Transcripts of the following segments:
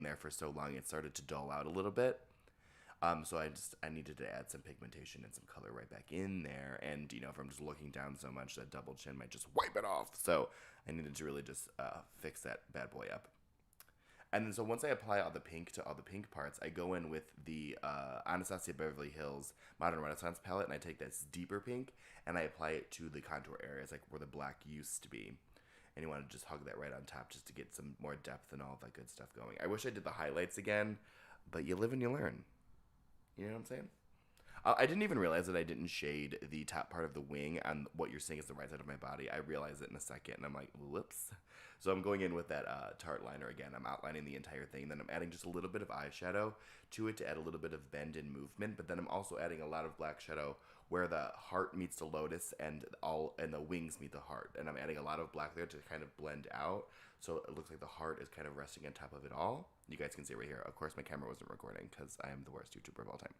there for so long, it started to dull out a little bit. So I needed to add some pigmentation and some color right back in there. And if I'm just looking down so much, that double chin might just wipe it off. So I needed to really just fix that bad boy up. And then so once I apply all the pink to all the pink parts, I go in with the Anastasia Beverly Hills Modern Renaissance palette, and I take this deeper pink and I apply it to the contour areas, like where the black used to be. And you want to just hug that right on top just to get some more depth and all of that good stuff going. I wish I did the highlights again, but you live and you learn. You know what I'm saying? I didn't even realize that I didn't shade the top part of the wing on what you're seeing is the right side of my body. I realized it in a second, and I'm like, whoops. So I'm going in with that Tarte liner again. I'm outlining the entire thing. Then I'm adding just a little bit of eyeshadow to it to add a little bit of bend and movement. But then I'm also adding a lot of black shadow where the heart meets the lotus and the wings meet the heart. And I'm adding a lot of black there to kind of blend out. So it looks like the heart is kind of resting on top of it all. You guys can see it right here. Of course, my camera wasn't recording because I am the worst YouTuber of all time.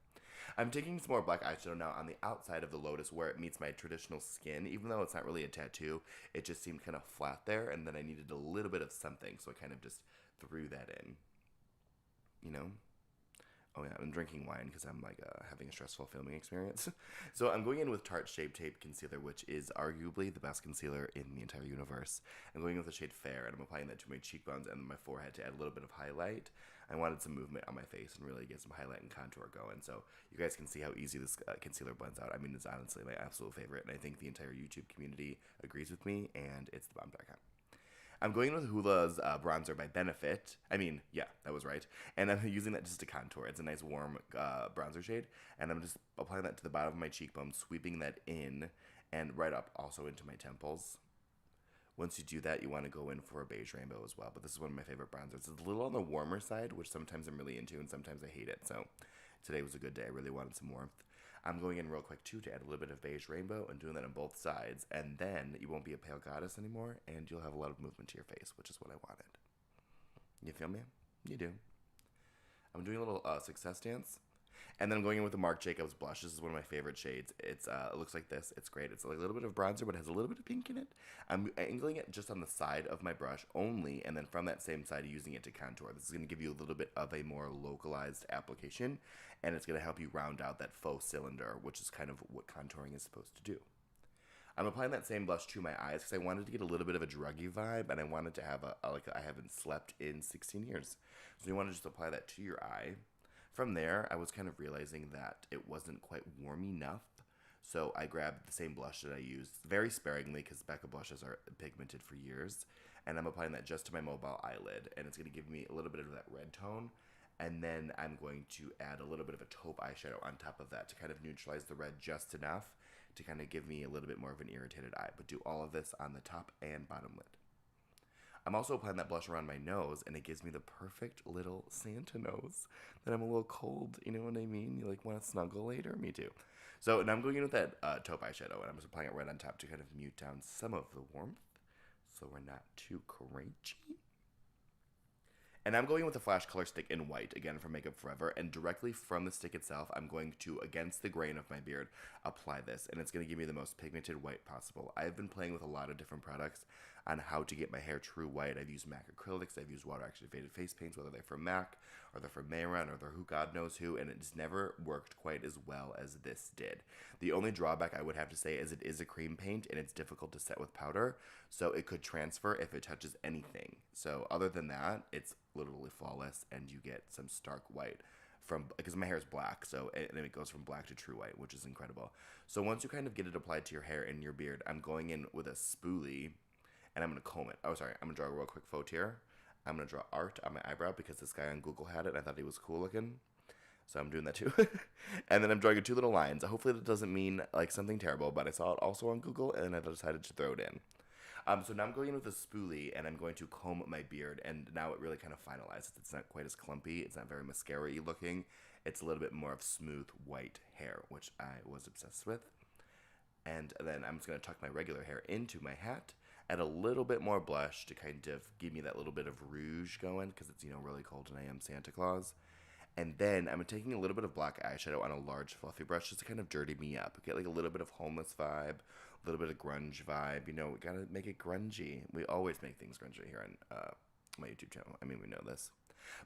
I'm taking some more black eyeshadow now on the outside of the lotus where it meets my traditional skin. Even though it's not really a tattoo, it just seemed kind of flat there. And then I needed a little bit of something, so I kind of just threw that in. You know? Oh yeah, I'm drinking wine because I'm like having a stressful filming experience. So I'm going in with Tarte Shape Tape Concealer, which is arguably the best concealer in the entire universe. I'm going in with the shade Fair, and I'm applying that to my cheekbones and my forehead to add a little bit of highlight. I wanted some movement on my face and really get some highlight and contour going. So you guys can see how easy this concealer blends out. I mean, it's honestly my absolute favorite, and I think the entire YouTube community agrees with me, and it's the bomb.com. I'm going with Hula's bronzer by Benefit. I mean, yeah, that was right. And I'm using that just to contour. It's a nice warm bronzer shade. And I'm just applying that to the bottom of my cheekbone, sweeping that in and right up also into my temples. Once you do that, you want to go in for a beige rainbow as well. But this is one of my favorite bronzers. It's a little on the warmer side, which sometimes I'm really into and sometimes I hate it. So today was a good day. I really wanted some warmth. I'm going in real quick too to add a little bit of beige rainbow and doing that on both sides. And then you won't be a pale goddess anymore and you'll have a lot of movement to your face, which is what I wanted. You feel me? You do. I'm doing a little success dance. And then I'm going in with the Marc Jacobs blush. This is one of my favorite shades. It looks like this. It's great. It's like a little bit of bronzer, but it has a little bit of pink in it. I'm angling it just on the side of my brush only, and then from that same side, using it to contour. This is going to give you a little bit of a more localized application, and it's going to help you round out that faux cylinder, which is kind of what contouring is supposed to do. I'm applying that same blush to my eyes because I wanted to get a little bit of a druggy vibe, and I wanted to have like I haven't slept in 16 years. So you want to just apply that to your eye. From there, I was kind of realizing that it wasn't quite warm enough. So I grabbed the same blush that I used very sparingly because Becca blushes are pigmented for years. And I'm applying that just to my mobile eyelid. And it's going to give me a little bit of that red tone. And then I'm going to add a little bit of a taupe eyeshadow on top of that to kind of neutralize the red just enough to kind of give me a little bit more of an irritated eye. But do all of this on the top and bottom lid. I'm also applying that blush around my nose, and it gives me the perfect little Santa nose that I'm a little cold, you know what I mean? You like want to snuggle later? Me too. So now I'm going in with that taupe eyeshadow, and I'm just applying it right on top to kind of mute down some of the warmth so we're not too crazy. And I'm going with a flash color stick in white, again from Makeup Forever, and directly from the stick itself, I'm going to, against the grain of my beard, apply this, and it's going to give me the most pigmented white possible. I've been playing with a lot of different products on how to get my hair true white. I've used MAC acrylics, I've used water activated face paints, whether they're from MAC, or they're from Mayron, or they're who God knows who, and it just never worked quite as well as this did. The only drawback I would have to say is it is a cream paint, and it's difficult to set with powder, so it could transfer if it touches anything. So other than that, it's literally flawless, and you get some stark white from, because my hair is black, so and it goes from black to true white, which is incredible. So once you kind of get it applied to your hair and your beard, I'm going in with a spoolie, and I'm going to comb it. Oh, sorry, I'm going to draw a real quick photo here. I'm going to draw art on my eyebrow because this guy on Google had it, and I thought he was cool looking. So I'm doing that too. And then I'm drawing two little lines. Hopefully that doesn't mean like something terrible, but I saw it also on Google, and I decided to throw it in. So now I'm going in with a spoolie, and I'm going to comb my beard, and now it really kind of finalizes. It's not quite as clumpy. It's not very mascara-y looking. It's a little bit more of smooth white hair, which I was obsessed with. And then I'm just going to tuck my regular hair into my hat, add a little bit more blush to kind of give me that little bit of rouge going, because it's, really cold and I am Santa Claus. And then I'm taking a little bit of black eyeshadow on a large fluffy brush just to kind of dirty me up. Get like a little bit of homeless vibe, a little bit of grunge vibe. We gotta make it grungy. We always make things grungy here on my YouTube channel. I mean, we know this.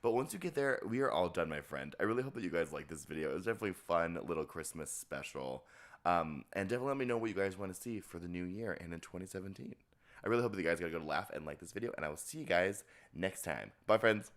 But once you get there, we are all done, my friend. I really hope that you guys like this video. It was definitely a fun little Christmas special. And definitely let me know what you guys want to see for the new year and in 2017. I really hope that you guys got a good laugh and like this video, and I will see you guys next time. Bye, friends.